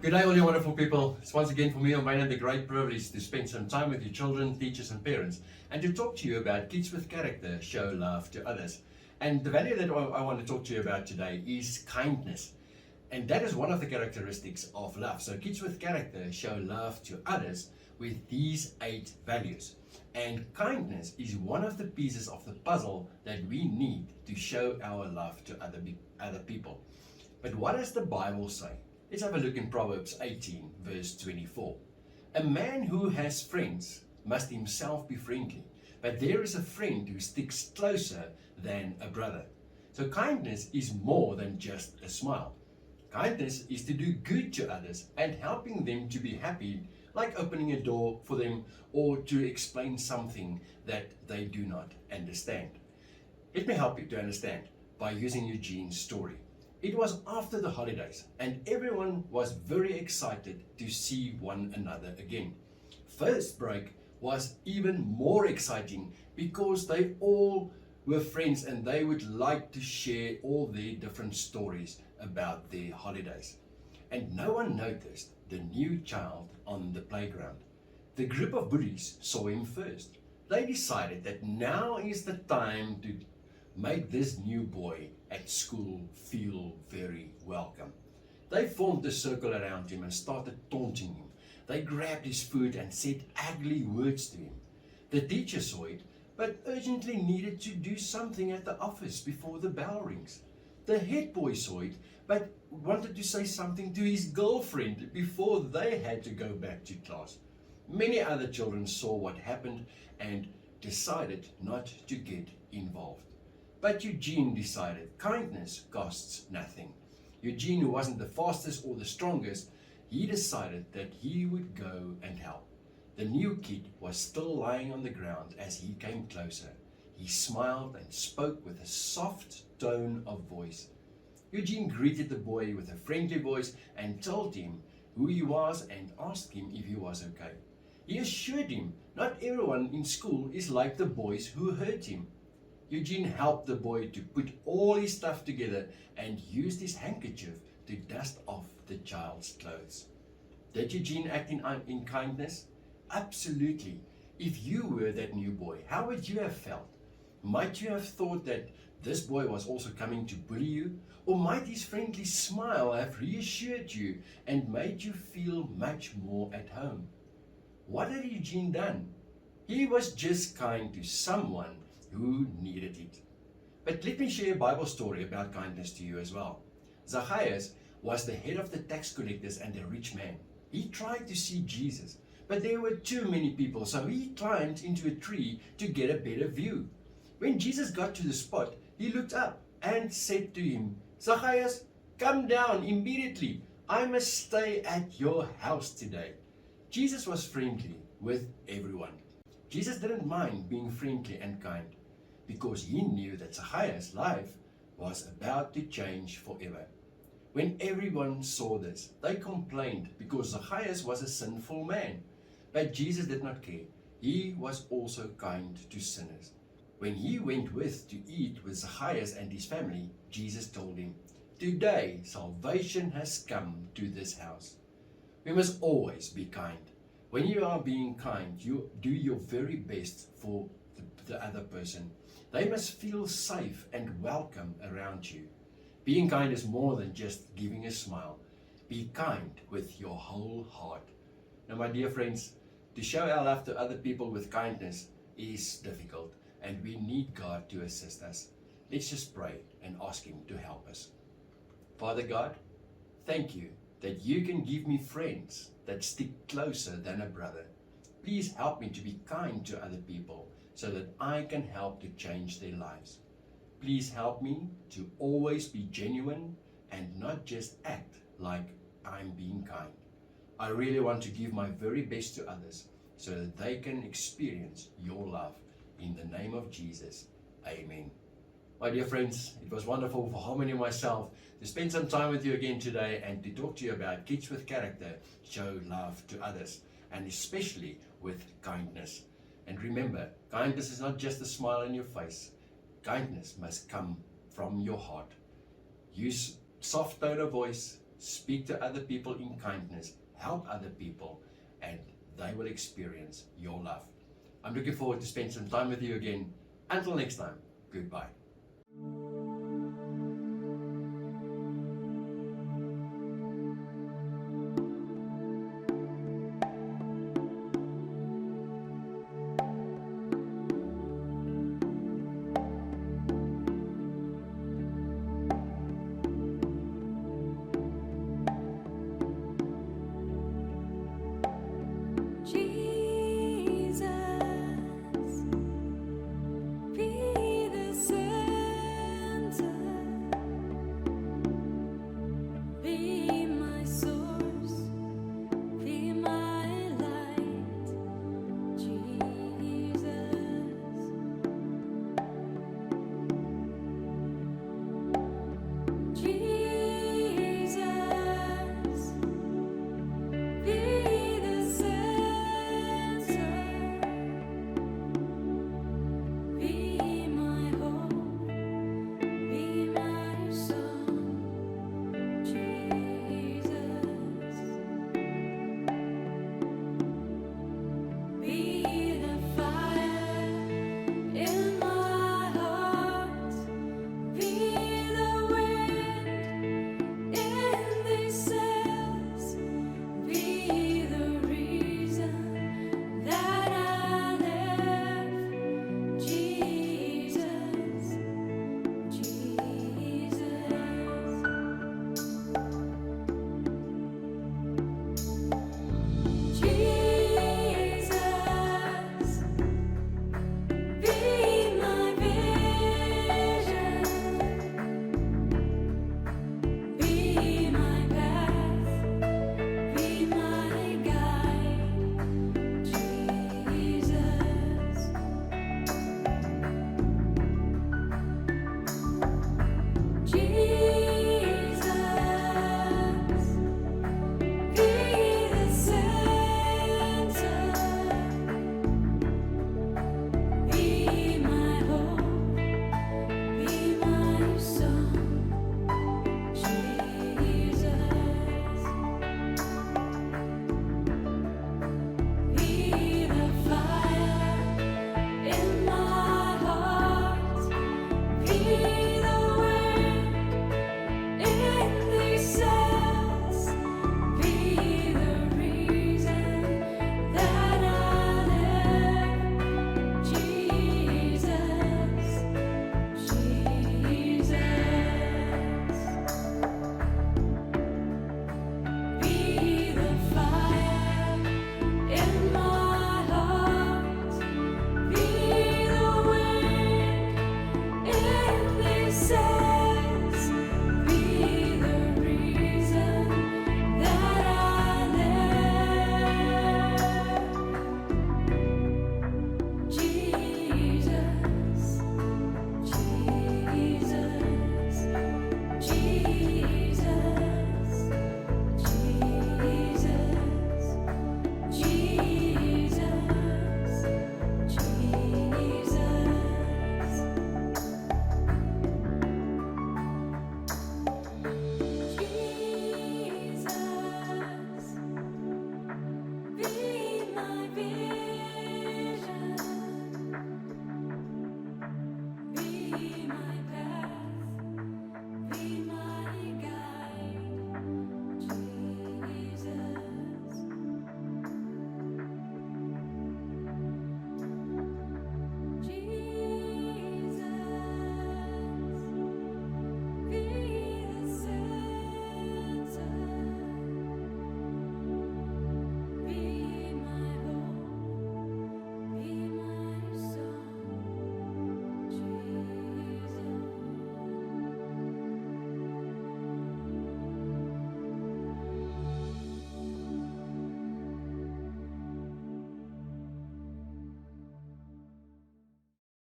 Good day, all you wonderful people. It's once again for me on Maynard the great privilege to spend some time with your children, teachers and parents and to talk to you about Kids with Character, Show Love to Others. And the value that I want to talk to you about today is kindness. And that is one of the characteristics of love. So Kids with Character, Show Love to Others with these 8 values. And kindness is one of the pieces of the puzzle that we need to show our love to other people. But what does the Bible say? Let's have a look in Proverbs 18, verse 24. A man who has friends must himself be friendly, but there is a friend who sticks closer than a brother. So kindness is more than just a smile. Kindness is to do good to others and helping them to be happy, like opening a door for them or to explain something that they do not understand. Let me help you to understand by using Eugene's story. It was after the holidays and everyone was very excited to see one another again. First break was even more exciting because they all were friends and they would like to share all their different stories about their holidays. And no one noticed the new child on the playground. The group of bullies saw him first. They decided that now is the time to make this new boy at school feel very welcome. They formed a circle around him and started taunting him. They grabbed his foot and said ugly words to him. The teacher saw it, but urgently needed to do something at the office before the bell rings. The head boy saw it, but wanted to say something to his girlfriend before they had to go back to class. Many other children saw what happened and decided not to get involved. But Eugene decided kindness costs nothing. Eugene, who wasn't the fastest or the strongest, he decided that he would go and help. The new kid was still lying on the ground as he came closer. He smiled and spoke with a soft tone of voice. Eugene greeted the boy with a friendly voice and told him who he was and asked him if he was okay. He assured him not everyone in school is like the boys who hurt him. Eugene helped the boy to put all his stuff together and used his handkerchief to dust off the child's clothes. Did Eugene act in kindness? Absolutely. If you were that new boy, how would you have felt? Might you have thought that this boy was also coming to bully you? Or might his friendly smile have reassured you and made you feel much more at home? What had Eugene done? He was just kind to someone who needed it. But let me share a Bible story about kindness to you as well. Zacchaeus was the head of the tax collectors and a rich man. He tried to see Jesus, but there were too many people, so he climbed into a tree to get a better view. When Jesus got to the spot, he looked up and said to him, "Zacchaeus, come down immediately. I must stay at your house today." Jesus was friendly with everyone. Jesus didn't mind being friendly and kind because he knew that Zacchaeus' life was about to change forever. When everyone saw this, they complained because Zacchaeus was a sinful man. But Jesus did not care. He was also kind to sinners. When he went to eat with Zacchaeus and his family, Jesus told him, "Today salvation has come to this house." We must always be kind. When you are being kind, you do your very best for the other person. They must feel safe and welcome around you. Being kind is more than just giving a smile. Be kind with your whole heart. Now, my dear friends, to show our love to other people with kindness is difficult, and we need God to assist us. Let's just pray and ask Him to help us. Father God, thank you that you can give me friends that stick closer than a brother. Please help me to be kind to other people so that I can help to change their lives. Please help me to always be genuine and not just act like I'm being kind. I really want to give my very best to others so that they can experience your love. In the name of Jesus, amen. My dear friends, it was wonderful for Harmony and myself to spend some time with you again today and to talk to you about Kids with Character, Show Love to Others, and especially with kindness. And remember, kindness is not just a smile on your face. Kindness must come from your heart. Use soft tone of voice, speak to other people in kindness, help other people, and they will experience your love. I'm looking forward to spend some time with you again. Until next time, goodbye.